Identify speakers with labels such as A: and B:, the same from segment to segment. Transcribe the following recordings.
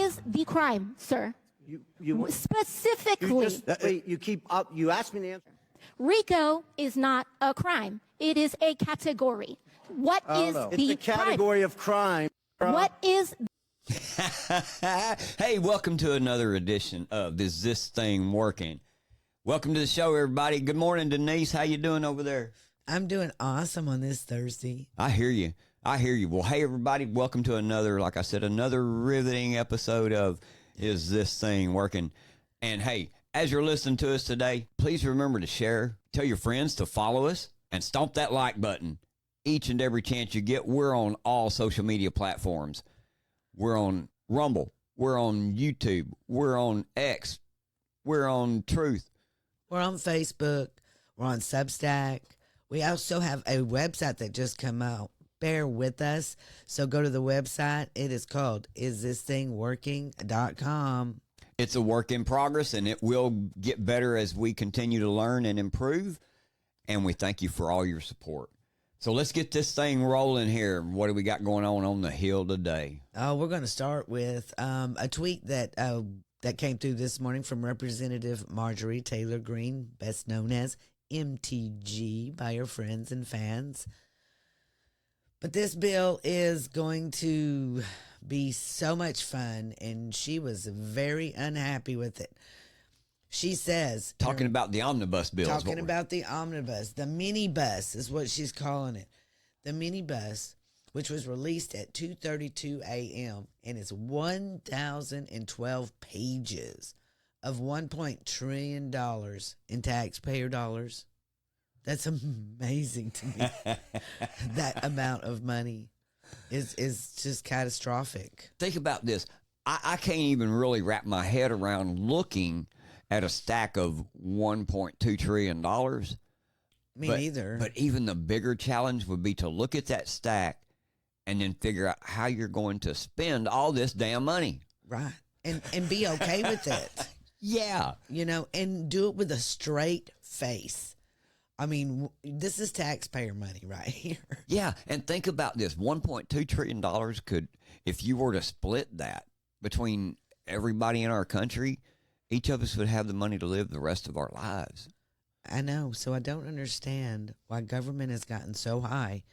A: is the crime, sir? Specifically.
B: You asked me to answer.
A: RICO is not a crime. It is a category. What is the
B: It's a category of crime.
A: What is...
C: Hey, welcome to another edition of Is This Thing Working? Welcome to the show, everybody. Good morning, Denise. How you doing over there?
D: I'm doing awesome on this Thursday.
C: I hear you. Well, hey, everybody. Welcome to another, like I said, another riveting episode of Is This Thing Working? And hey, as you're listening to us today, please remember to share, tell your friends to follow us, and stomp that like button each and every chance you get. We're on all social media platforms. We're on Rumble. We're on YouTube. We're on X. We're on Truth.
D: We're on Facebook. We're on Substack. We also have a website that just come out. Bear with us. So go to the website. It is called isthisthingworking.com.
C: It's a work in progress, and it will get better as we continue to learn and improve. And we thank you for all your support. So let's get this thing rolling here. What do we got going on the Hill today?
D: Oh, we're going to start with a tweet that came through this morning from Representative Marjorie Taylor Greene, best known as MTG by her friends and fans. But this bill is going to be so much fun, and she was very unhappy with it. She says...
C: Talking about the omnibus bill.
D: Talking about the omnibus. The minibus is what she's calling it. The minibus, which was released at 2:32 a.m., and it's 1,012 pages of $1 trillion in taxpayer dollars. That's amazing to me. That amount of money is just catastrophic.
C: Think about this. I can't even really wrap my head around looking at a stack of $1.2 trillion.
D: Me neither.
C: But even the bigger challenge would be to look at that stack and then figure out how you're going to spend all this damn money.
D: Right. And be okay with it.
C: Yeah.
D: You know, and do it with a straight face. I mean, this is taxpayer money right here.
C: Yeah, and think about this. $1.2 trillion could, if you were to split that between everybody in our country, each of us would have the money to live the rest of our lives.
D: I know. So I don't understand why government has gotten so high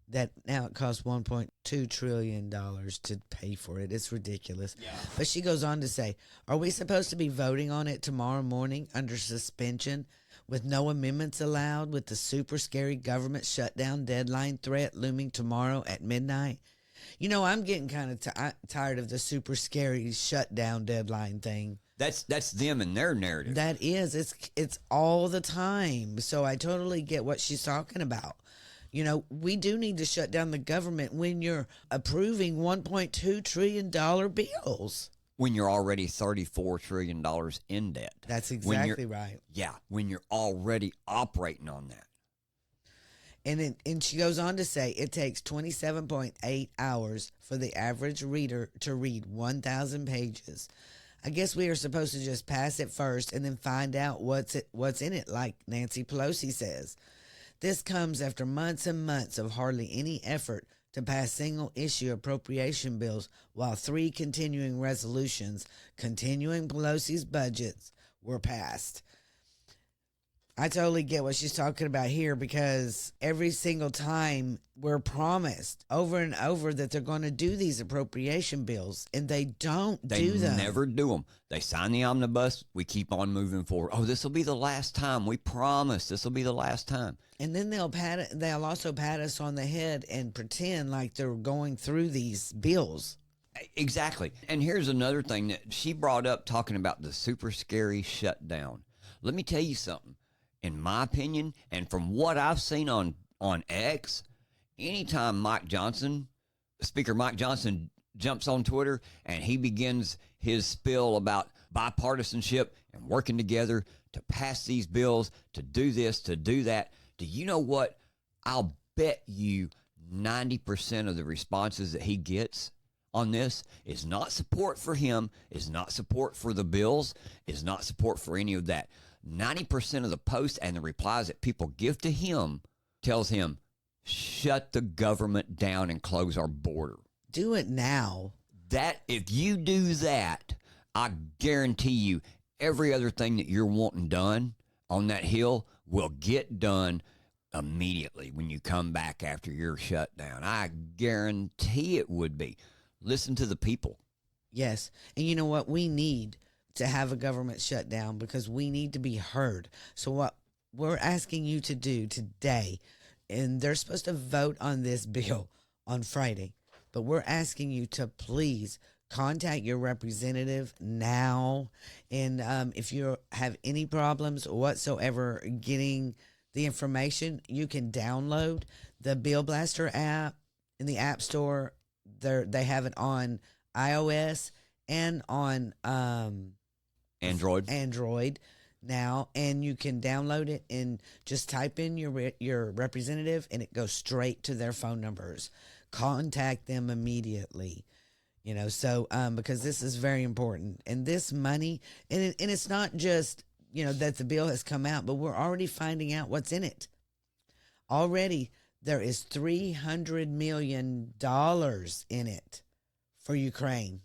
D: that now it costs $1.2 trillion to pay for it. It's ridiculous. Yeah. But she goes on to say, are we supposed to be voting on it tomorrow morning under suspension with no amendments allowed, with the super scary government shutdown deadline threat looming tomorrow at midnight? You know, I'm getting kind of tired of the super scary shutdown deadline thing.
C: That's them and their narrative.
D: That is. It's all the time. So I totally get what she's talking about. You know, we do need to shut down the government when you're approving $1.2 trillion bills.
C: When you're already $34 trillion in debt.
D: That's exactly right.
C: Yeah, when you're already operating on that.
D: And she goes on to say it takes 27.8 hours for the average reader to read 1,000 pages. I guess we are supposed to just pass it first and then find out what's in it, like Nancy Pelosi says. This comes after months and months of hardly any effort to pass single-issue appropriation bills, while 3 continuing resolutions continuing Pelosi's budgets were passed. I totally get what she's talking about here, because every single time we're promised over and over that they're going to do these appropriation bills, and they don't do them.
C: They never do them. They sign the omnibus. We keep on moving forward. Oh, this will be the last time. We promise this will be the last time.
D: And then they'll also pat us on the head and pretend like they're going through these bills.
C: Exactly. And here's another thing that she brought up, talking about the super scary shutdown. Let me tell you something. In my opinion, and from what I've seen on X, anytime Speaker Mike Johnson jumps on Twitter and he begins his spiel about bipartisanship and working together to pass these bills, to do this, to do that, do you know what? I'll bet you 90% of the responses that he gets on this is not support for him, is not support for the bills, is not support for any of that. 90% of the posts and the replies that people give to him tells him, shut the government down and close our border.
D: Do it now.
C: That if you do that, I guarantee you every other thing that you're wanting done on that hill will get done immediately when you come back after your shutdown. I guarantee it would be. Listen to the people.
D: Yes. And you know what? We need to have a government shutdown because we need to be heard. So what we're asking you to do today, and they're supposed to vote on this bill on Friday, but we're asking you to please contact your representative now. And if you have any problems whatsoever getting the information, you can download the Bill Blaster app in the App Store. They have it on iOS and on Android now, and you can download it and just type in your representative, and it goes straight to their phone numbers. Contact them immediately. You know, so because this is very important, and this money, and it's not just that the bill has come out, but we're already finding out what's in it. Already, there is $300 million in it for Ukraine.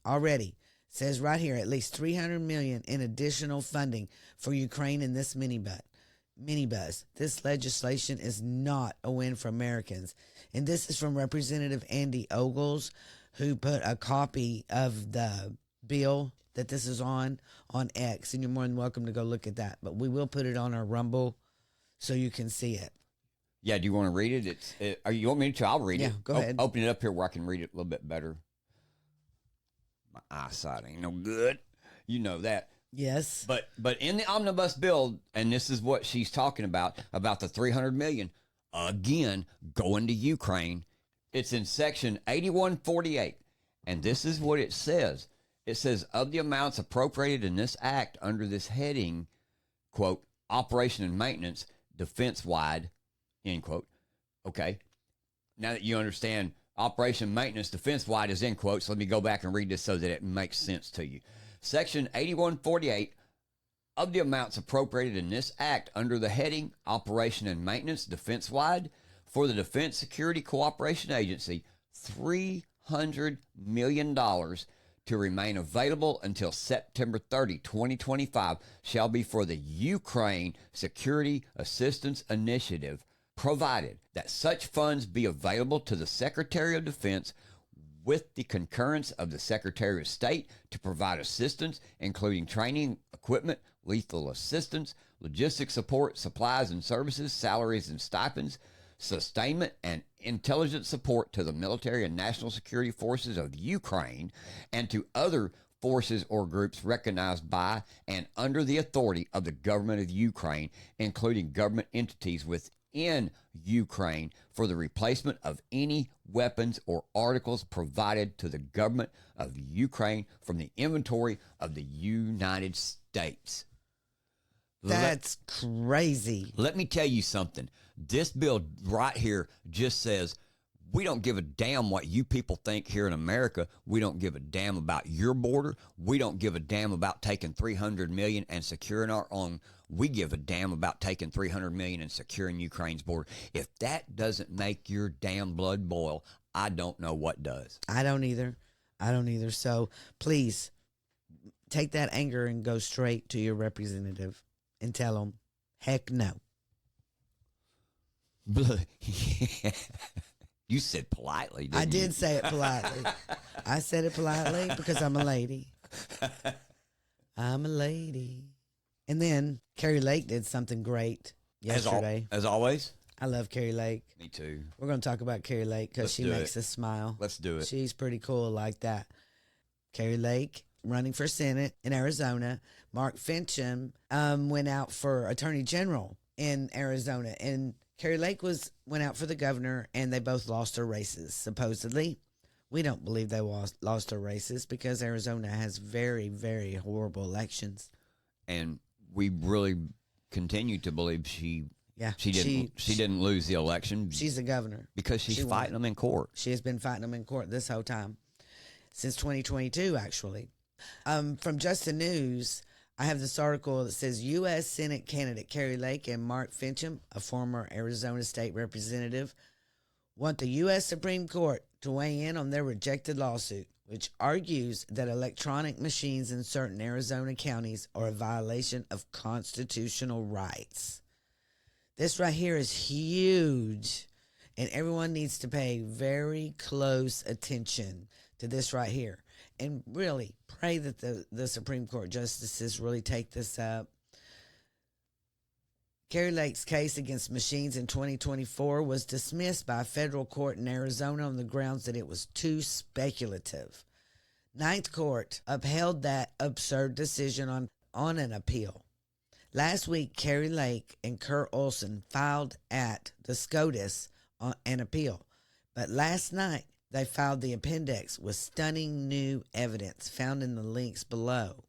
D: Already. It says right here, at least $300 million in additional funding for Ukraine in this minibus. This legislation is not a win for Americans. And this is from Representative Andy Ogles, who put a copy of the bill that this is on X. And you're more than welcome to go look at that. But we will put it on our Rumble so you can see it.
C: Yeah, do you want to read it? You want me to? I'll read it.
D: Yeah, go ahead.
C: Open it up here where I can read it a little bit better. My eyesight ain't no good. You know that.
D: Yes.
C: But in the omnibus bill, and this is what she's talking about the $300 million, again, going to Ukraine. It's in section 8148. And this is what it says. It says, of the amounts appropriated in this act under this heading, quote, operation and maintenance, defense-wide, end quote. Okay. Now that you understand operation maintenance defense-wide is in quotes, let me go back and read this so that it makes sense to you. Section 8148, of the amounts appropriated in this act under the heading operation and maintenance defense-wide for the Defense Security Cooperation Agency, $300 million to remain available until September 30, 2025, shall be for the Ukraine Security Assistance Initiative, provided that such funds be available to the Secretary of Defense with the concurrence of the Secretary of State to provide assistance, including training, equipment, lethal assistance, logistics support, supplies and services, salaries and stipends, sustainment and intelligence support to the military and national security forces of Ukraine and to other forces or groups recognized by and under the authority of the government of Ukraine, including government entities within Ukraine, for the replacement of any weapons or articles provided to the government of Ukraine from the inventory of the United States.
D: That's crazy.
C: Let me tell you something. This bill right here just says, we don't give a damn what you people think here in America. We don't give a damn about your border. We don't give a damn about taking $300 million and securing our own. We give a damn about taking $300 million and securing Ukraine's border. If that doesn't make your damn blood boil, I don't know what does.
D: I don't either. So please take that anger and go straight to your representative and tell them, heck no.
C: You said politely, didn't you?
D: I did say it politely. I said it politely because I'm a lady. I'm a lady. And then Kari Lake did something great yesterday.
C: As always?
D: I love Kari Lake.
C: Me too.
D: We're going to talk about Kari Lake because she makes us smile.
C: Let's do it.
D: She's pretty cool like that. Kari Lake running for Senate in Arizona. Mark Fincham went out for Attorney General in Arizona. And Kari Lake went out for the governor, and they both lost their races, supposedly. We don't believe they lost their races because Arizona has very, very horrible elections.
C: And we really continue to believe she didn't lose the election.
D: She's the governor.
C: Because she's fighting them in court.
D: She has been fighting them in court this whole time. Since 2022, actually. From Just the News, I have this article that says U.S. Senate candidate Kari Lake and Mark Fincham, a former Arizona state representative, want the U.S. Supreme Court to weigh in on their rejected lawsuit, which argues that electronic machines in certain Arizona counties are a violation of constitutional rights. This right here is huge, and everyone needs to pay very close attention to this right here. And really pray that the Supreme Court justices really take this up. Kari Lake's case against machines in 2024 was dismissed by a federal court in Arizona on the grounds that it was too speculative. Ninth Court upheld that absurd decision on an appeal. Last week, Kari Lake and Kurt Olson filed at the SCOTUS on an appeal. But last night, they filed the appendix with stunning new evidence found in the links below.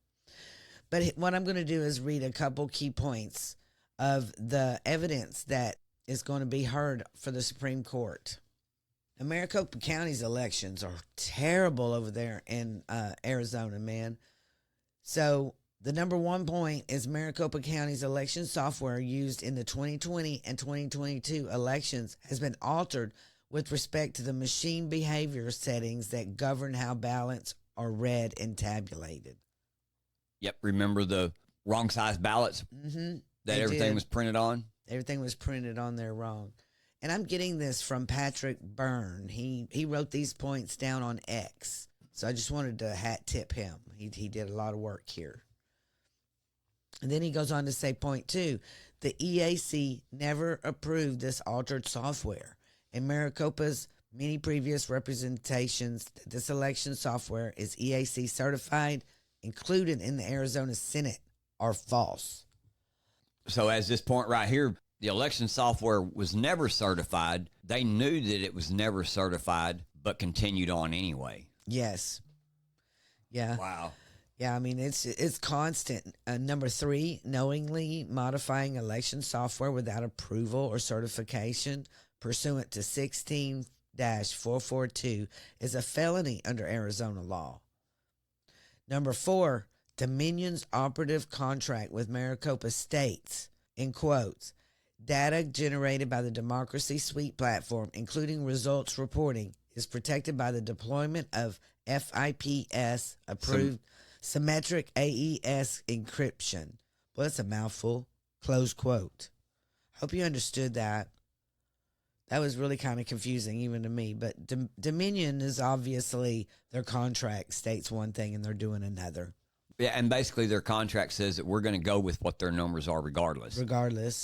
D: But what I'm going to do is read a couple key points of the evidence that is going to be heard for the Supreme Court. Maricopa County's elections are terrible over there in Arizona, man. So the number one point is Maricopa County's election software used in the 2020 and 2022 elections has been altered with respect to the machine behavior settings that govern how ballots are read and tabulated.
C: Yep, remember the wrong size ballots that everything was printed on?
D: Everything was printed on there wrong. And I'm getting this from Patrick Byrne. He wrote these points down on X. So I just wanted to hat tip him. He did a lot of work here. And then he goes on to say, point 2, the EAC never approved this altered software. In Maricopa's many previous representations that this election software is EAC certified, included in the Arizona Senate, are false.
C: So as this point right here, the election software was never certified. They knew that it was never certified, but continued on anyway.
D: Yes. Yeah.
C: Wow.
D: Yeah, I mean, it's constant. Number 3, knowingly modifying election software without approval or certification pursuant to 16-442 is a felony under Arizona law. Number 4, Dominion's operative contract with Maricopa states, in quotes, data generated by the Democracy Suite platform, including results reporting, is protected by the deployment of FIPS approved symmetric AES encryption. Well, that's a mouthful. Close quote. Hope you understood that. That was really kind of confusing even to me. But Dominion is obviously, their contract states one thing and they're doing another.
C: Yeah, and basically their contract says that we're going to go with what their numbers are regardless.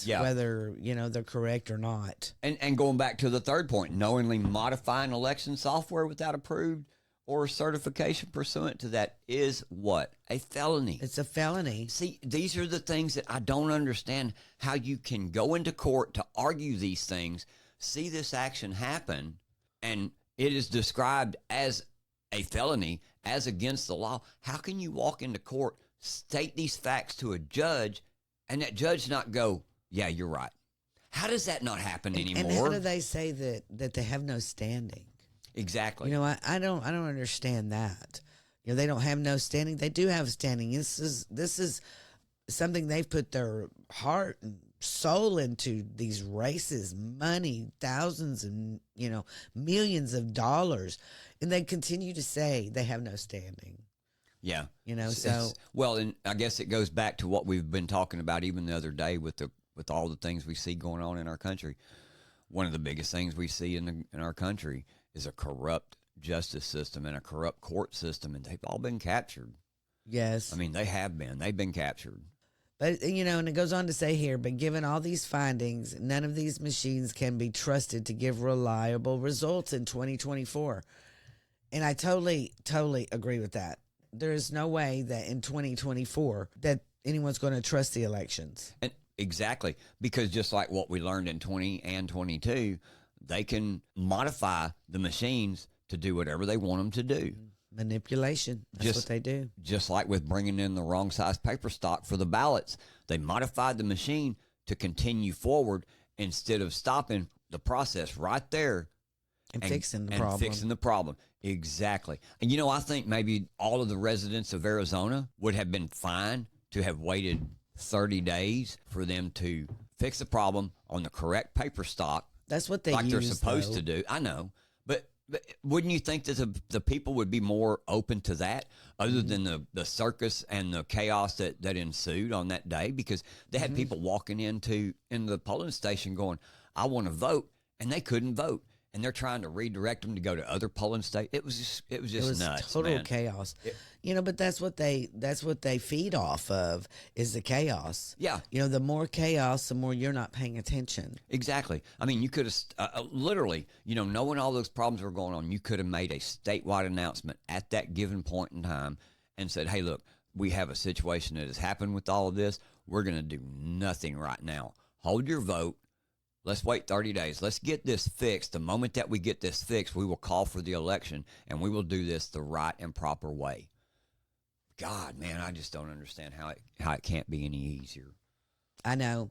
C: Yeah.
D: Whether, they're correct or not.
C: And going back to the third point, knowingly modifying election software without approved or certification pursuant to that is what? A felony.
D: It's a felony.
C: See, these are the things that I don't understand, how you can go into court to argue these things, see this action happen, and it is described as a felony, as against the law. How can you walk into court, state these facts to a judge, and that judge not go, yeah, you're right? How does that not happen anymore?
D: And how do they say that they have no standing?
C: Exactly.
D: I don't understand that. They don't have no standing. They do have standing. This is something they've put their heart and soul into, these races, money, thousands and millions of dollars, and they continue to say they have no standing.
C: Yeah.
D: Well,
C: and I guess it goes back to what we've been talking about even the other day with all the things we see going on in our country. One of the biggest things we see in our country is a corrupt justice system and a corrupt court system, and they've all been captured.
D: Yes.
C: I mean, they have been. They've been captured.
D: But, and it goes on to say here, but given all these findings, none of these machines can be trusted to give reliable results in 2024. And I totally agree with that. There is no way that in 2024 that anyone's going to trust the elections.
C: And exactly, because just like what we learned in 20 and 22, they can modify the machines to do whatever they want them to do.
D: Manipulation. That's what they do.
C: Just like with bringing in the wrong size paper stock for the ballots, they modified the machine to continue forward instead of stopping the process right there
D: and fixing the problem.
C: Exactly. And I think maybe all of the residents of Arizona would have been fine to have waited 30 days for them to fix the problem on the correct paper stock.
D: That's what they
C: like
D: use,
C: they're supposed to do. I know. But But wouldn't you think that the people would be more open to that, other than the circus and the chaos that ensued on that day? Because they had people walking in the polling station going, "I want to vote," and they couldn't vote, and they're trying to redirect them to go to other polling stations. It was just nuts,
D: total
C: man.
D: chaos. But that's what they feed off of, is the chaos.
C: Yeah.
D: The more chaos, the more you're not paying attention.
C: Exactly. I mean, you could have literally, knowing all those problems were going on, you could have made a statewide announcement at that given point in time and said, "Hey, look, we have a situation that has happened with all of this. We're going to do nothing right now. Hold your vote. Let's wait 30 days. Let's get this fixed. The moment that we get this fixed, we will call for the election, and we will do this the right and proper way." God, man, I just don't understand how it can't be any easier.
D: I know.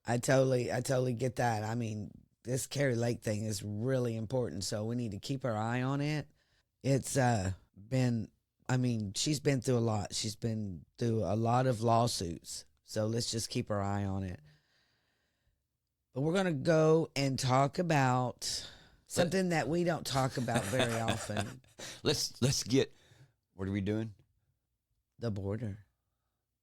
D: I totally get that. I mean, this Kari Lake thing is really important, so we need to keep our eye on it. It's she's been through a lot. She's been through a lot of lawsuits, so let's just keep our eye on it. But we're going to go and talk about something that we don't talk about very often.
C: Let's get, what are we doing?
D: The border.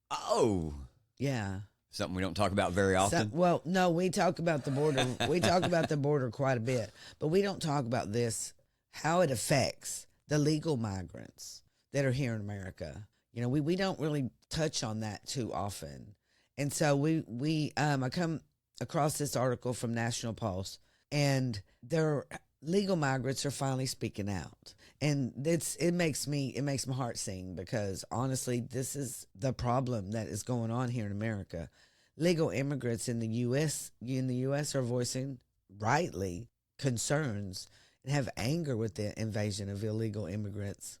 C: Oh.
D: Yeah.
C: Something we don't talk about very often?
D: No, we talk about the border. We talk about the border quite a bit, but we don't talk about this, how it affects the legal migrants that are here in America. We don't really touch on that too often. And so I come across this article from National Pulse, and their legal migrants are finally speaking out. And it makes my heart sing, because honestly, this is the problem that is going on here in America. Legal immigrants in the U.S. are voicing rightly concerns and have anger with the invasion of illegal immigrants.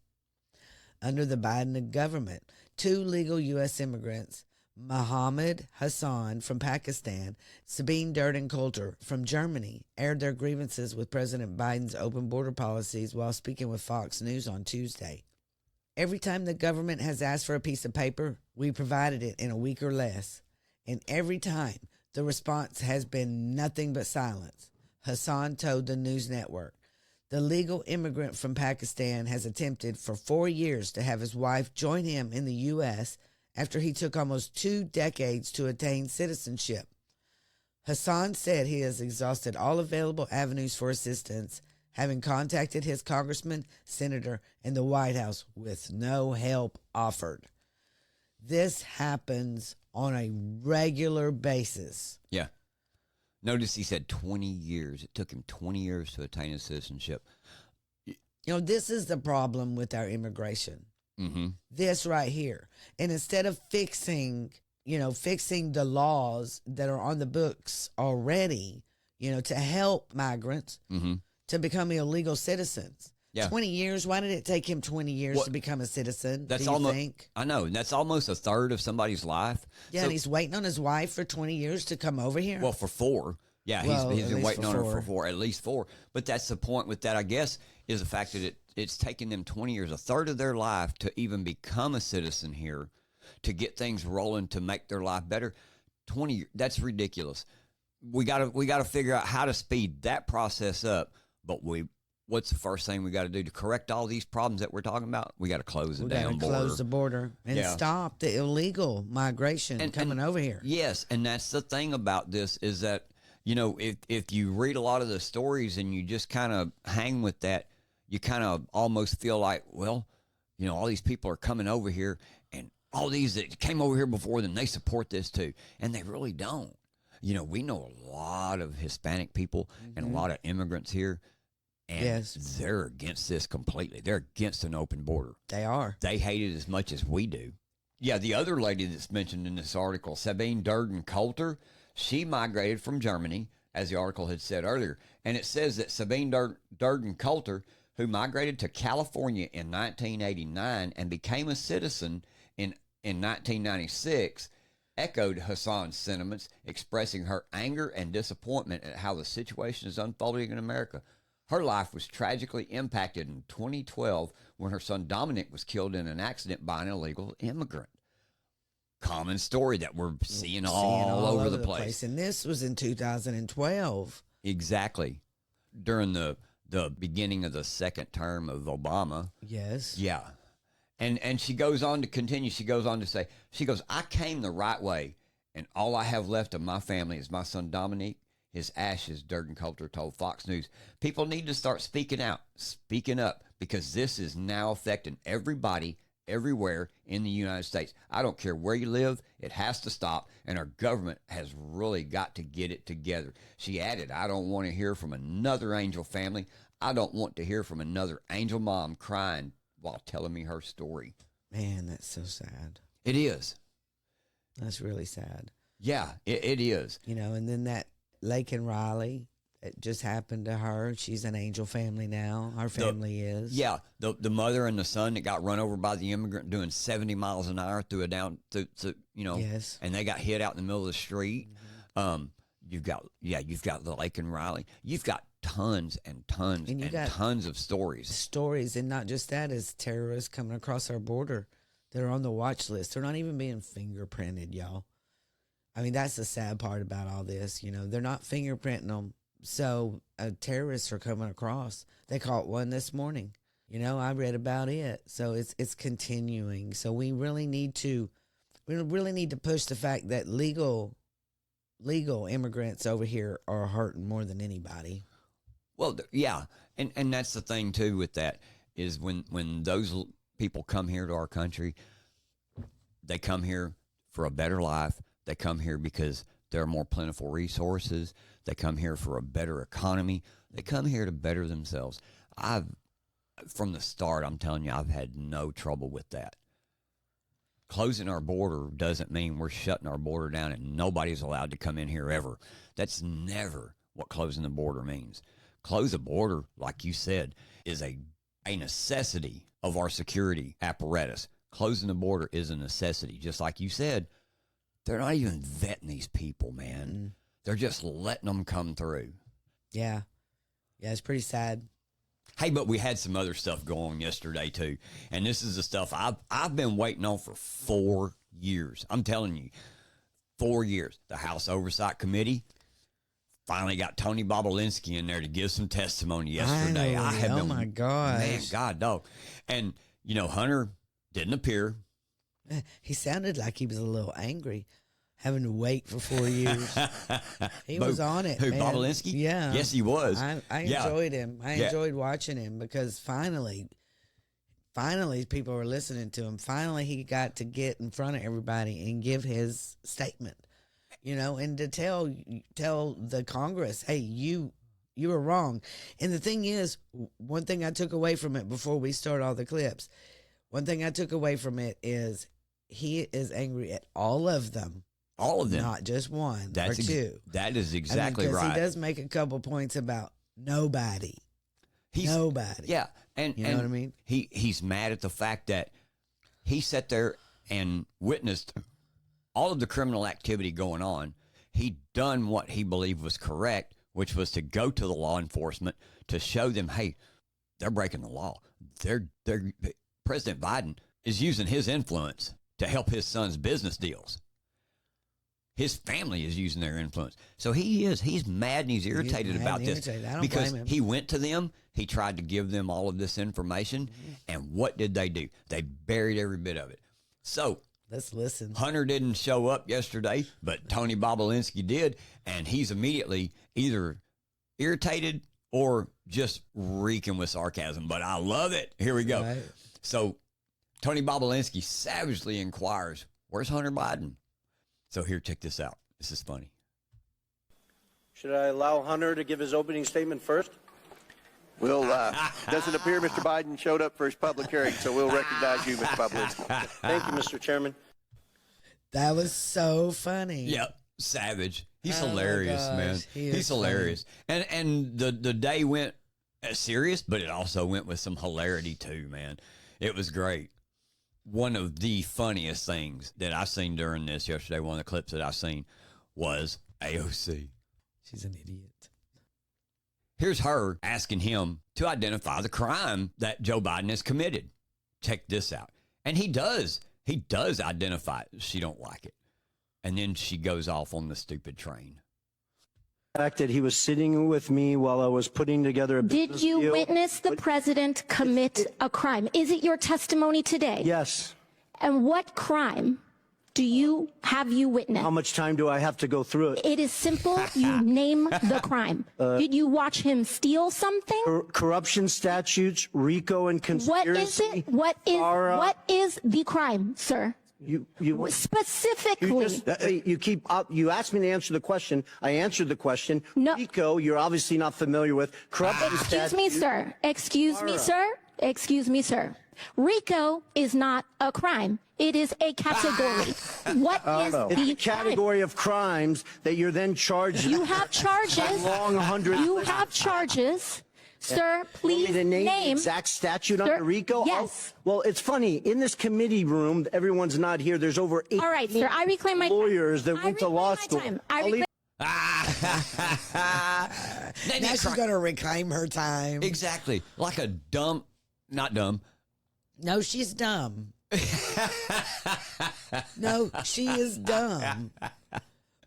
D: Under the Biden government, 2 legal U.S. immigrants, Mohammed Hassan from Pakistan, Sabine Durden-Coulter from Germany, aired their grievances with President Biden's open border policies while speaking with Fox News on Tuesday. "Every time the government has asked for a piece of paper, we provided it in a week or less. And every time, the response has been nothing but silence," Hassan told the news network. The legal immigrant from Pakistan has attempted for 4 years to have his wife join him in the U.S. after he took almost 2 decades to attain citizenship. Hassan said he has exhausted all available avenues for assistance, having contacted his congressman, senator, and the White House with no help offered. This happens on a regular basis.
C: Yeah. Notice he said 20 years. It took him 20 years to attain his citizenship.
D: This is the problem with our immigration.
C: Mm-hmm.
D: This right here. And instead of fixing the laws that are on the books already, to help migrants to become illegal citizens.
C: Yeah.
D: 20 years. Why did it take him 20 years to become a citizen?
C: That's
D: do you
C: almost,
D: think?
C: I know. And that's almost a third of somebody's life.
D: Yeah, and he's waiting on his wife for 20 years to come over here.
C: Well, for 4. Yeah, he's been waiting on her for 4, at least 4. But that's the point with that, I guess, is the fact that it's taken them 20 years, a third of their life, to even become a citizen here, to get things rolling, to make their life better. 20 years, that's ridiculous. We gotta figure out how to speed that process up. But what's the first thing we got to do to correct all these problems that we're talking about? We got to close the damn border.
D: Close the border and stop the illegal migration coming over here.
C: Yes, and that's the thing about this, is that, if you read a lot of the stories and you just kind of hang with that, you kind of almost feel like, well, all these people are coming over here, and all these that came over here before them, they support this too. And they really don't. We know a lot of Hispanic people and a lot of immigrants here, and they're against this completely. They're against an open border.
D: They are.
C: They hate it as much as we do. Yeah, the other lady that's mentioned in this article, Sabine Durden-Coulter, she migrated from Germany, as the article had said earlier. And it says that Sabine Durden-Coulter, who migrated to California in 1989 and became a citizen in 1996, echoed Hassan's sentiments, expressing her anger and disappointment at how the situation is unfolding in America. Her life was tragically impacted in 2012 when her son Dominic was killed in an accident by an illegal immigrant. Common story that we're seeing all over the place.
D: And this was in 2012.
C: Exactly. During the the beginning of the second term of Obama.
D: Yes.
C: Yeah. And she goes on to continue. She goes on to say, I came the right way, and all I have left of my family is my son Dominique. His ashes, Durden Coulter told Fox News. People need to start speaking out, speaking up, because this is now affecting everybody, everywhere in the United States. I don't care where you live. It has to stop, and our government has really got to get it together. She added, I don't want to hear from another Angel family. I don't want to hear from another Angel mom crying while telling me her story.
D: Man, that's so sad.
C: It is.
D: That's really sad.
C: Yeah, it is.
D: You know, and then that Lake and Riley, it just happened to her. She's an Angel family now. Her family is.
C: Yeah, the mother and the son that got run over by the immigrant doing 70 miles an hour through
D: Yes.
C: and they got hit out in the middle of the street. You've got the Lake and Riley. You've got tons and tons and tons of stories.
D: Stories, and not just that, is terrorists coming across our border. They're on the watch list. They're not even being fingerprinted, y'all. I mean, that's the sad part about all this. You know, they're not fingerprinting them. So terrorists are coming across. They caught one this morning. You know, I read about it. So it's continuing. So we really need to push the fact that legal immigrants over here are hurting more than anybody.
C: Well, yeah, and that's the thing too with that is when those people come here to our country, they come here for a better life. They come here because there are more plentiful resources. They come here for a better economy. They come here to better themselves. From the start, I'm telling you, I've had no trouble with that. Closing our border doesn't mean we're shutting our border down and nobody's allowed to come in here ever. That's never what closing the border means. Close the border, like you said, is a necessity of our security apparatus. Closing the border is a necessity. Just like you said, they're not even vetting these people, man.
D: Mm-hmm.
C: They're just letting them come through.
D: Yeah. Yeah, it's pretty sad.
C: Hey, but we had some other stuff go on yesterday, too. And this is the stuff I've been waiting on for 4 years. I'm telling you, 4 years. The House Oversight Committee finally got Tony Bobulinski in there to give some testimony yesterday.
D: Finally. Oh, my gosh.
C: Man, God, dog. And, you know, Hunter didn't appear.
D: He sounded like he was a little angry, having to wait for 4 years. He was on it.
C: Who,
D: man.
C: Bobulinski?
D: Yeah.
C: Yes, he was.
D: I enjoyed him. I enjoyed watching him because finally people were listening to him. Finally, he got to get in front of everybody and give his statement, you know, and to tell the Congress, hey, you were wrong. And the thing is, one thing I took away from it before we start all the clips, one thing I took away from it is he is angry at all of them.
C: All of them.
D: Not just one or two.
C: That is exactly right.
D: He does make a couple points about nobody. Nobody.
C: Yeah. And
D: you know what I mean?
C: He's mad at the fact that he sat there and witnessed all of the criminal activity going on. He done what he believed was correct, which was to go to the law enforcement to show them, hey, they're breaking the law. President Biden is using his influence to help his son's business deals. His family is using their influence. So he's mad and he's irritated about this because he went to them. He tried to give them all of this information. And what did they do? They buried every bit of it. So
D: let's listen.
C: Hunter didn't show up yesterday, but Tony Bobulinski did. And he's immediately either irritated or just reeking with sarcasm. But I love it. Here we go.
D: Right.
C: So Tony Bobulinski savagely inquires, where's Hunter Biden? So here, check this out. This is funny.
B: Should I allow Hunter to give his opening statement first?
E: We'll, doesn't appear Mr. Biden showed up for his public hearing, so we'll recognize you, Mr. Bobulinski.
B: Thank you, Mr. Chairman.
D: That was so funny.
C: Yep, savage. He's hilarious, man. He's
D: funny.
C: hilarious. And the day went serious, but it also went with some hilarity too, man. It was great. One of the funniest things that I've seen during this yesterday, one of the clips that I've seen, was AOC.
D: She's an idiot.
C: Here's her asking him to identify the crime that Joe Biden has committed. Check this out. And he does. He does identify it. She don't like it. And then she goes off on the stupid train.
B: fact that he was sitting with me while I was putting together a
A: Did
B: business
A: you
B: deal.
A: witness the president commit a crime? Is it your testimony today?
B: Yes.
A: And what crime have you witnessed?
B: How much time do I have to go through it?
A: It is simple. You name the crime. Did you watch him steal something?
B: Corruption statutes, RICO and conspiracy.
A: What is the crime, sir?
B: You
A: Specifically.
B: you asked me to answer the question. I answered the question.
A: No.
B: RICO, you're obviously not familiar with. Corruption
A: Excuse me,
B: statutes.
A: sir. Excuse me, sir. Excuse me, sir. RICO is not a crime. It is a category. What is
B: It's
A: the
B: a category of crimes that you're then charged.
A: You have charges.
B: Long 100.
A: You have charges. Sir, please
B: Want me to name the
A: name.
B: exact statute
A: Sir,
B: under RICO?
A: yes.
B: Well, it's funny. In this committee room, everyone's not here. There's over 8
A: All right, sir. I reclaim my
B: lawyers that
A: I
B: went to
A: reclaim
B: law
A: my
B: school.
A: time.
B: I'll leave-
D: Now she's going to reclaim her time.
C: Exactly. Like a dumb, not dumb.
D: No, she's dumb. No, she is dumb.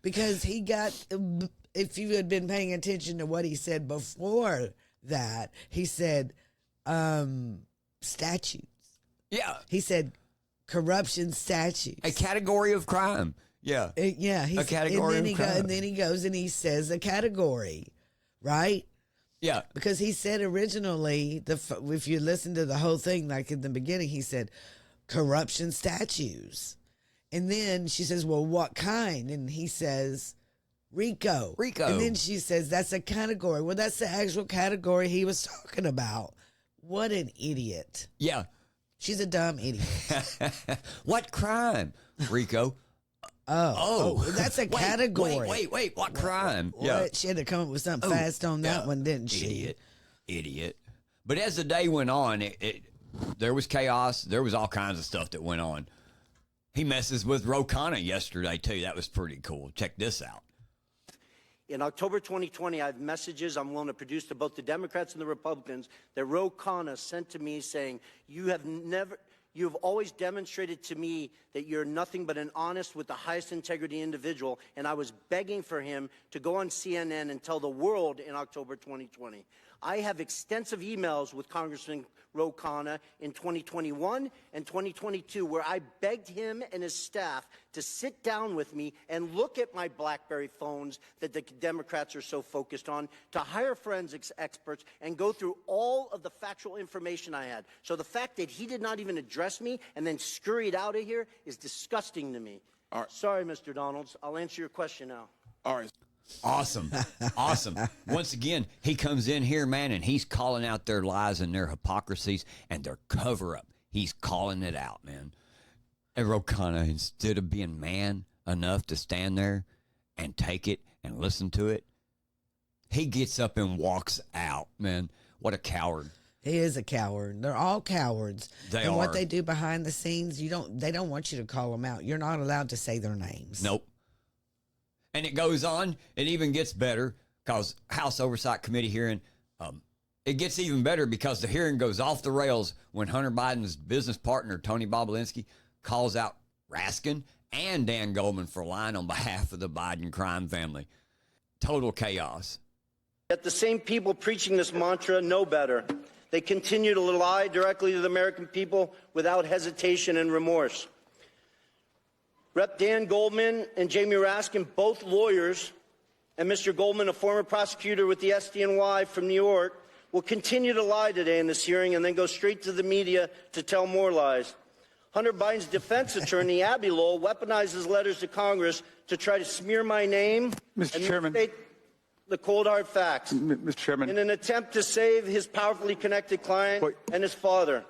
D: Because he got, if you had been paying attention to what he said before that, he said statutes.
C: Yeah.
D: He said corruption statutes.
C: A category of crime. Yeah.
D: Yeah,
C: A category
D: and then
C: of crime.
D: and then he goes and he says a category, right?
C: Yeah.
D: Because he said originally, if you listen to the whole thing, like in the beginning, he said corruption statues. And then she says, well, what kind? And he says, RICO.
C: RICO.
D: And then she says, that's a category. Well, that's the actual category he was talking about. What an idiot.
C: Yeah.
D: She's a dumb idiot.
C: What crime? RICO.
D: Oh, that's a category.
C: Wait. What crime?
D: What? She had to come up with something fast on that one, didn't she?
C: Idiot. But as the day went on, there was chaos. There was all kinds of stuff that went on. He messes with Ro Khanna yesterday, too. That was pretty cool. Check this out.
B: In October 2020, I have messages I'm willing to produce to both the Democrats and the Republicans that Ro Khanna sent to me saying, you have always demonstrated to me that you're nothing but an honest with the highest integrity individual, and I was begging for him to go on CNN and tell the world in October 2020. I have extensive emails with Congressman Ro Khanna in 2021 and 2022 where I begged him and his staff to sit down with me and look at my BlackBerry phones that the Democrats are so focused on, to hire forensics experts and go through all of the factual information I had. So the fact that he did not even address me and then scurried out of here is disgusting to me.
E: All right.
B: Sorry, Mr. Donalds. I'll answer your question now.
E: All right.
C: Awesome. Once again, he comes in here, man, and he's calling out their lies and their hypocrisies and their cover-up. He's calling it out, man. And Ro Khanna, instead of being man enough to stand there and take it and listen to it, he gets up and walks out, man. What a coward.
D: He is a coward. They're all cowards.
C: They
D: and
C: are.
D: what they do behind the scenes, they don't want you to call them out. You're not allowed to say their names.
C: Nope. And it goes on. It even gets better because House Oversight Committee hearing, it gets even better because the hearing goes off the rails when Hunter Biden's business partner, Tony Bobulinski, calls out Raskin and Dan Goldman for lying on behalf of the Biden crime family. Total chaos.
B: Yet the same people preaching this mantra know better. They continue to lie directly to the American people without hesitation and remorse. Rep. Dan Goldman and Jamie Raskin, both lawyers, and Mr. Goldman, a former prosecutor with the SDNY from New York, will continue to lie today in this hearing and then go straight to the media to tell more lies. Hunter Biden's defense attorney, Abby Lowell, weaponizes letters to Congress to try to smear my name
F: Mr. Chairman.
B: misstate the cold hard facts
F: Mr. Chairman.
B: in an attempt to save his powerfully connected client and his father.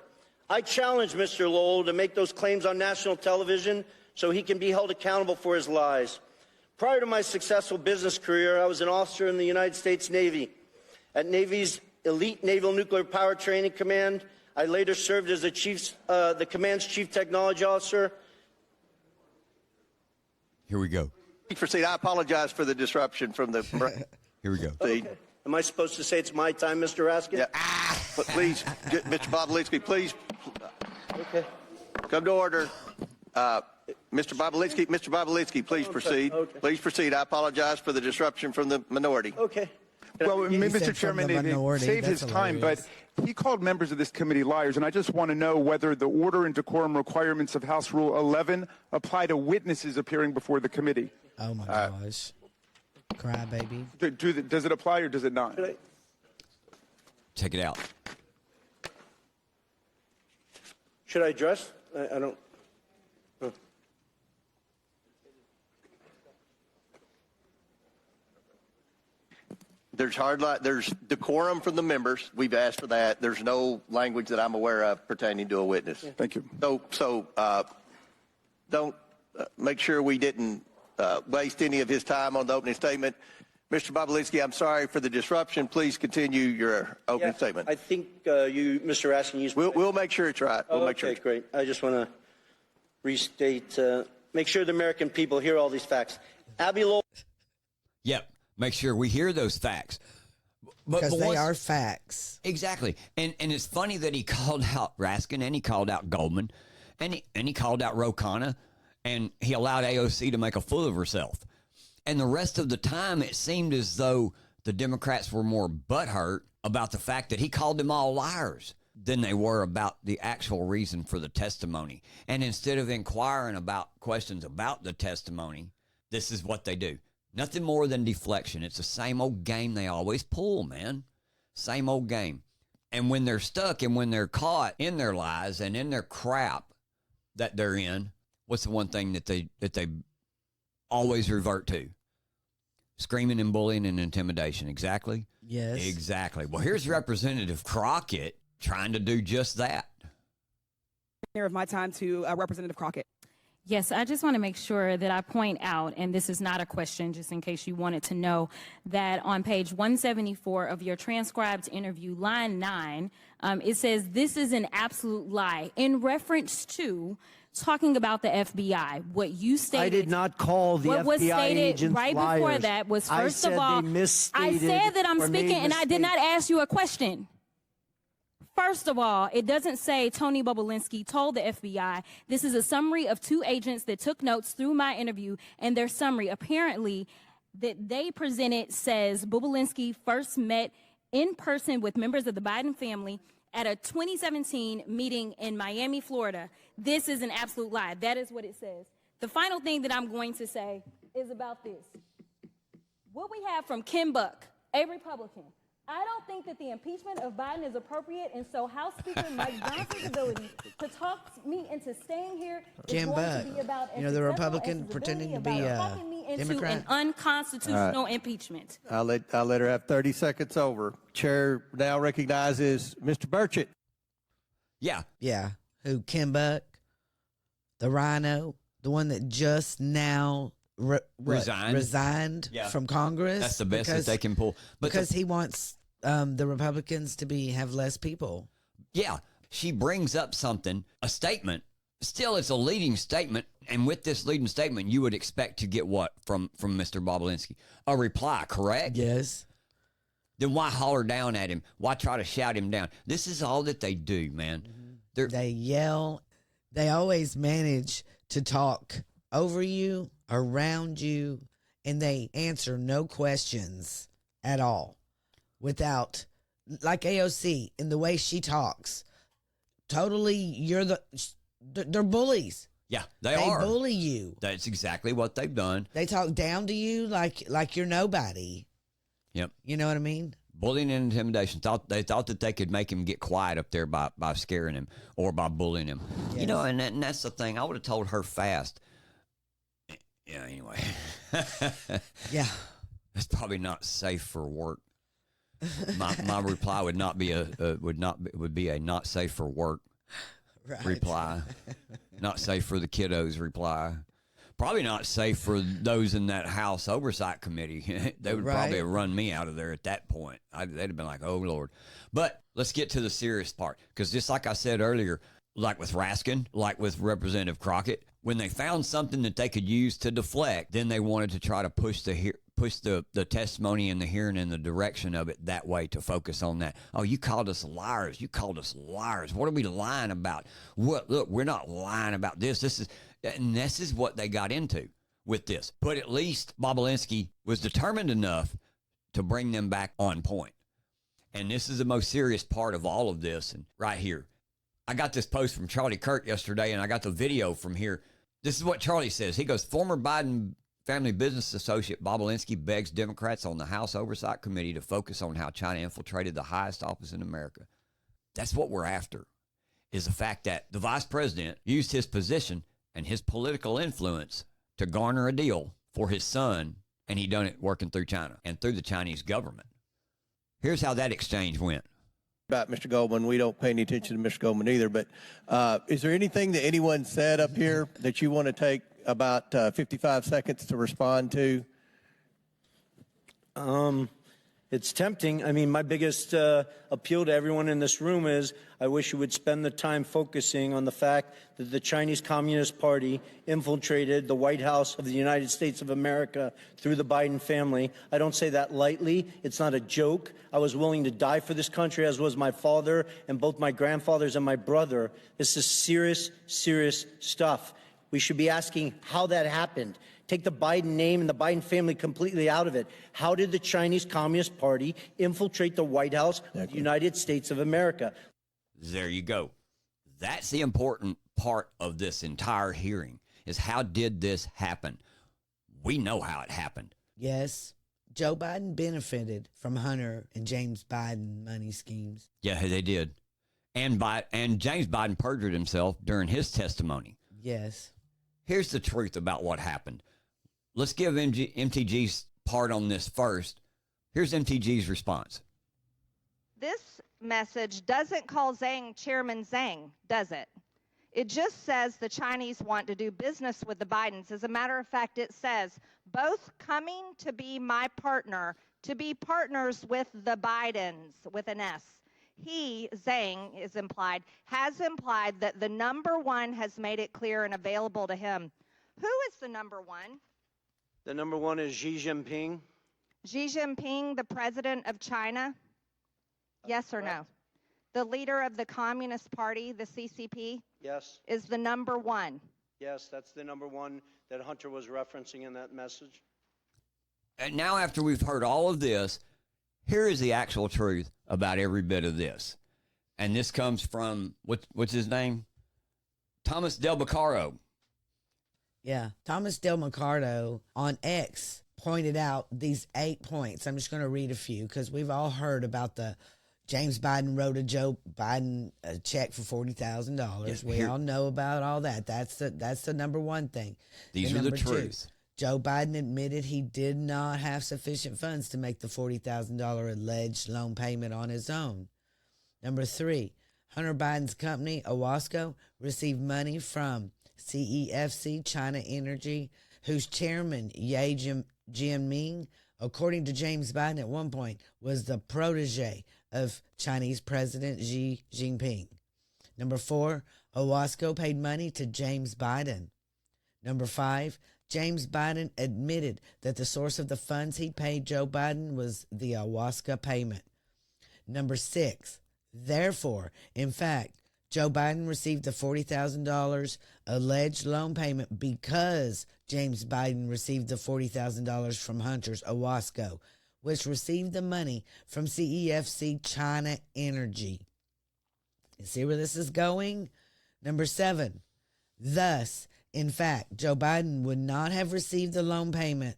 B: I challenge Mr. Lowell to make those claims on national television so he can be held accountable for his lies. Prior to my successful business career, I was an officer in the United States Navy. At Navy's Elite Naval Nuclear Power Training Command, I later served as the command's chief technology officer.
C: Here we go.
E: Proceed. I apologize for the disruption from the
C: Here we go.
E: feed.
B: Am I supposed to say it's my time, Mr. Raskin?
E: Yeah. But please, Mr. Bobulinski, please
B: Okay.
E: come to order. Mr. Bobulinski, please proceed.
B: Okay.
E: Please proceed. I apologize for the disruption from the minority.
B: Okay.
F: Well,
D: He
F: Mr.
D: said
F: Chairman,
D: from the
F: it
D: minority.
F: saved his
D: That's
F: time, but
D: hilarious.
F: he called members of this committee liars, and I just want to know whether the order and decorum requirements of House Rule 11 apply to witnesses appearing before the committee.
D: Oh my gosh. Cry baby.
F: Does it apply or does it not?
C: Check it out.
B: Should I address? I don't.
E: There's decorum from the members. We've asked for that. There's no language that I'm aware of pertaining to a witness.
F: Thank you.
E: So don't make sure we didn't waste any of his time on the opening statement. Mr. Bobulinski, I'm sorry for the disruption. Please continue your opening statement.
B: I think Mr. Raskin used.
E: We'll make sure it's right. We'll make sure.
B: Okay, great. I just want to restate, make sure the American people hear all these facts. Abby Lowell.
C: Yep. Make sure we hear those facts.
D: Because they
C: once-
D: are facts.
C: Exactly. And it's funny that he called out Raskin and he called out Goldman and he called out Ro Khanna and he allowed AOC to make a fool of herself. And the rest of the time, it seemed as though the Democrats were more butthurt about the fact that he called them all liars than they were about the actual reason for the testimony. And instead of inquiring about questions about the testimony, this is what they do. Nothing more than deflection. It's the same old game they always pull, man. Same old game. And when they're stuck and when they're caught in their lies and in their crap that they're in, what's the one thing that they always revert to? Screaming and bullying and intimidation. Exactly?
D: Yes.
C: Exactly. Well, here's Representative Crockett trying to do just that.
G: Of my time to Representative Crockett.
H: Yes, I just want to make sure that I point out, and this is not a question, just in case you wanted to know, that on page 174 of your transcribed interview, line 9, it says, "This is an absolute lie," in reference to talking about the FBI. What you stated.
B: I did not call the
H: what was
B: FBI
H: stated
B: agents
H: right
B: liars.
H: before that was,
B: I
H: first
B: said
H: of all,
B: they misstated
H: I said that I'm
B: or made
H: speaking, and I did not
B: mistakes.
H: ask you a question. First of all, it doesn't say Tony Bobulinski told the FBI. This is a summary of 2 agents that took notes through my interview, and their summary apparently that they presented says Bobulinski first met in person with members of the Biden family at a 2017 meeting in Miami, Florida. This is an absolute lie. That is what it says. The final thing that I'm going to say is about this. What we have from Kim Buck, a Republican. I don't think that the impeachment of Biden is appropriate, and so House Speaker Mike Johnson's ability to talk me into staying here is
D: Kim
H: going
D: Buck.
H: to be about
D: You know, the
H: successful
D: Republican
H: and
D: pretending to
H: about
D: be a
H: talking me into
D: Democrat?
H: an unconstitutional impeachment.
E: I'll let her have 30 seconds over. Chair now recognizes Mr. Burchett.
C: Yeah.
D: Yeah. Who? Kim Buck? The rhino? The one that just now resigned
C: Yeah.
D: from Congress?
C: That's the best that they can pull. But
D: because he wants the Republicans to have less people.
C: yeah, she brings up something, a statement. Still, it's a leading statement. And with this leading statement, you would expect to get what from Mr. Bobulinski? A reply, correct?
D: Yes.
C: Then why holler down at him? Why try to shout him down? This is all that they do, man.
D: They yell. They always manage to talk over you, around you, and they answer no questions at all without, like AOC, in the way she talks. Totally, they're bullies.
C: Yeah, they
D: They
C: are.
D: bully you.
C: That's exactly what they've done.
D: They talk down to you like you're nobody.
C: Yep.
D: You know what I mean?
C: Bullying and intimidation. They thought that they could make him get quiet up there by scaring him or by bullying him.
D: Yes.
C: You know, and that's the thing. I would have told her fast. Yeah, anyway.
D: Yeah.
C: That's probably not safe for work. My reply would not be would be a not safe for work
D: Right.
C: reply. Not safe for the kiddos reply. Probably not safe for those in that House Oversight Committee. They would probably
D: Right.
C: have run me out of there at that point. They'd have been like, oh, Lord. But let's get to the serious part. Because just like I said earlier, like with Raskin, like with Representative Crockett, when they found something that they could use to deflect, then they wanted to try to push push the testimony and the hearing in the direction of it that way to focus on that. Oh, you called us liars. You called us liars. What are we lying about? What? Look, we're not lying about this. This is what they got into with this. But at least Bobulinski was determined enough to bring them back on point. And this is the most serious part of all of this. And right here, I got this post from Charlie Kirk yesterday, and I got the video from here. This is what Charlie says. He goes, former Biden family business associate Bobulinski begs Democrats on the House Oversight Committee to focus on how China infiltrated the highest office in America. That's what we're after, is the fact that the vice president used his position and his political influence to garner a deal for his son, and he done it working through China and through the Chinese government. Here's how that exchange went.
E: About Mr. Goldman, we don't pay any attention to Mr. Goldman either, but is there anything that anyone said up here that you want to take about 55 seconds to respond to?
B: It's tempting. I mean, my biggest appeal to everyone in this room is I wish you would spend the time focusing on the fact that the Chinese Communist Party infiltrated the White House of the United States of America through the Biden family. I don't say that lightly. It's not a joke. I was willing to die for this country, as was my father and both my grandfathers and my brother. This is serious, serious stuff. We should be asking how that happened. Take the Biden name and the Biden family completely out of it. How did the Chinese Communist Party infiltrate the White House of the United States of America?
C: There you go. That's the important part of this entire hearing, is how did this happen? We know how it happened.
D: Yes, Joe Biden benefited from Hunter and James Biden money schemes.
C: Yeah, they did. And James Biden perjured himself during his testimony.
D: Yes.
C: Here's the truth about what happened. Let's give MTG's part on this first. Here's MTG's response.
I: This message doesn't call Zhang Chairman Zhang, does it? It just says the Chinese want to do business with the Bidens. As a matter of fact, it says both coming to be my partner, to be partners with the Bidens, with an S. He, Zhang, is implied, has implied that the number one has made it clear and available to him. Who is the number one?
B: The number one is Xi Jinping.
I: Xi Jinping, the president of China? Yes or no? The leader of the Communist Party, the CCP?
B: Yes.
I: Is the number one?
B: Yes, that's the number one that Hunter was referencing in that message.
C: And now, after we've heard all of this, here is the actual truth about every bit of this. And this comes from, what's his name? Thomas Del Beccaro.
D: Yeah, Thomas Del Beccaro on X pointed out these 8 points. I'm just going to read a few because we've all heard about the James Biden wrote a Joe Biden a check for $40,000.
C: Yes,
D: we all know about all that. That's the number one thing.
C: These are the truths.
D: Joe Biden admitted he did not have sufficient funds to make the $40,000 alleged loan payment on his own. Number 3, Hunter Biden's company, Owasco, received money from CEFC China Energy, whose chairman, Ye Jianming, according to James Biden at one point, was the protege of Chinese President Xi Jinping. Number 4, Owasco paid money to James Biden. Number 5, James Biden admitted that the source of the funds he paid Joe Biden was the Owasco payment. Number 6, therefore, in fact, Joe Biden received the $40,000 alleged loan payment because James Biden received the $40,000 from Hunter's Owasco, which received the money from CEFC China Energy. You see where this is going? Number 7, thus, in fact, Joe Biden would not have received the loan payment,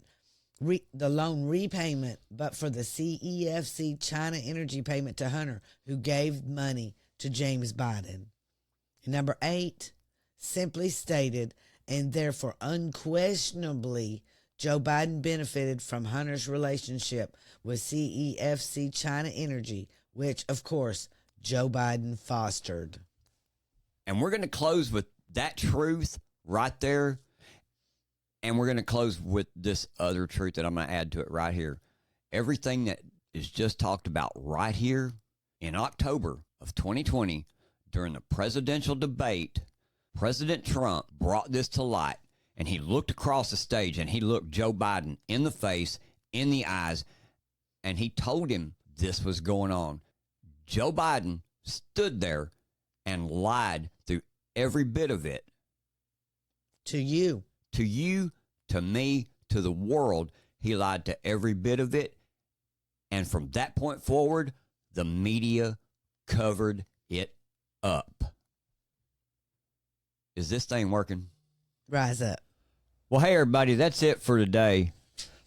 D: the loan repayment, but for the CEFC China Energy payment to Hunter, who gave money to James Biden. And number 8, simply stated, and therefore unquestionably, Joe Biden benefited from Hunter's relationship with CEFC China Energy, which, of course, Joe Biden fostered.
C: And we're going to close with that truth right there. And we're going to close with this other truth that I'm going to add to it right here. Everything that is just talked about right here in October of 2020, during the presidential debate, President Trump brought this to light, and he looked across the stage and he looked Joe Biden in the face in the eyes, and he told him this was going on. Joe Biden stood there and lied through every bit of it.
D: To you.
C: To you, to me, to the world. He lied to every bit of it. And from that point forward, the media covered it up. Is this thing working?
D: Rise up.
C: Well, hey, everybody, that's it for today.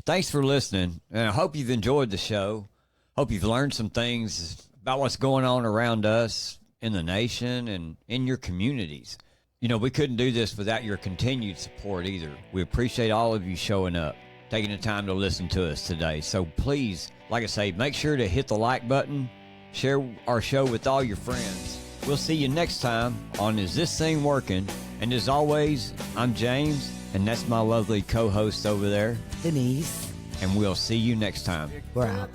C: Thanks for listening, and I hope you've enjoyed the show. Hope you've learned some things about what's going on around us in the nation and in your communities. You know, we couldn't do this without your continued support either. We appreciate all of you showing up, taking the time to listen to us today. So please, like I say, make sure to hit the like button, share our show with all your friends. We'll see you next time on Is This Thing Working? And as always, I'm James, and that's my lovely co-host over there,
D: Denise.
C: and we'll see you next time.
D: We're out.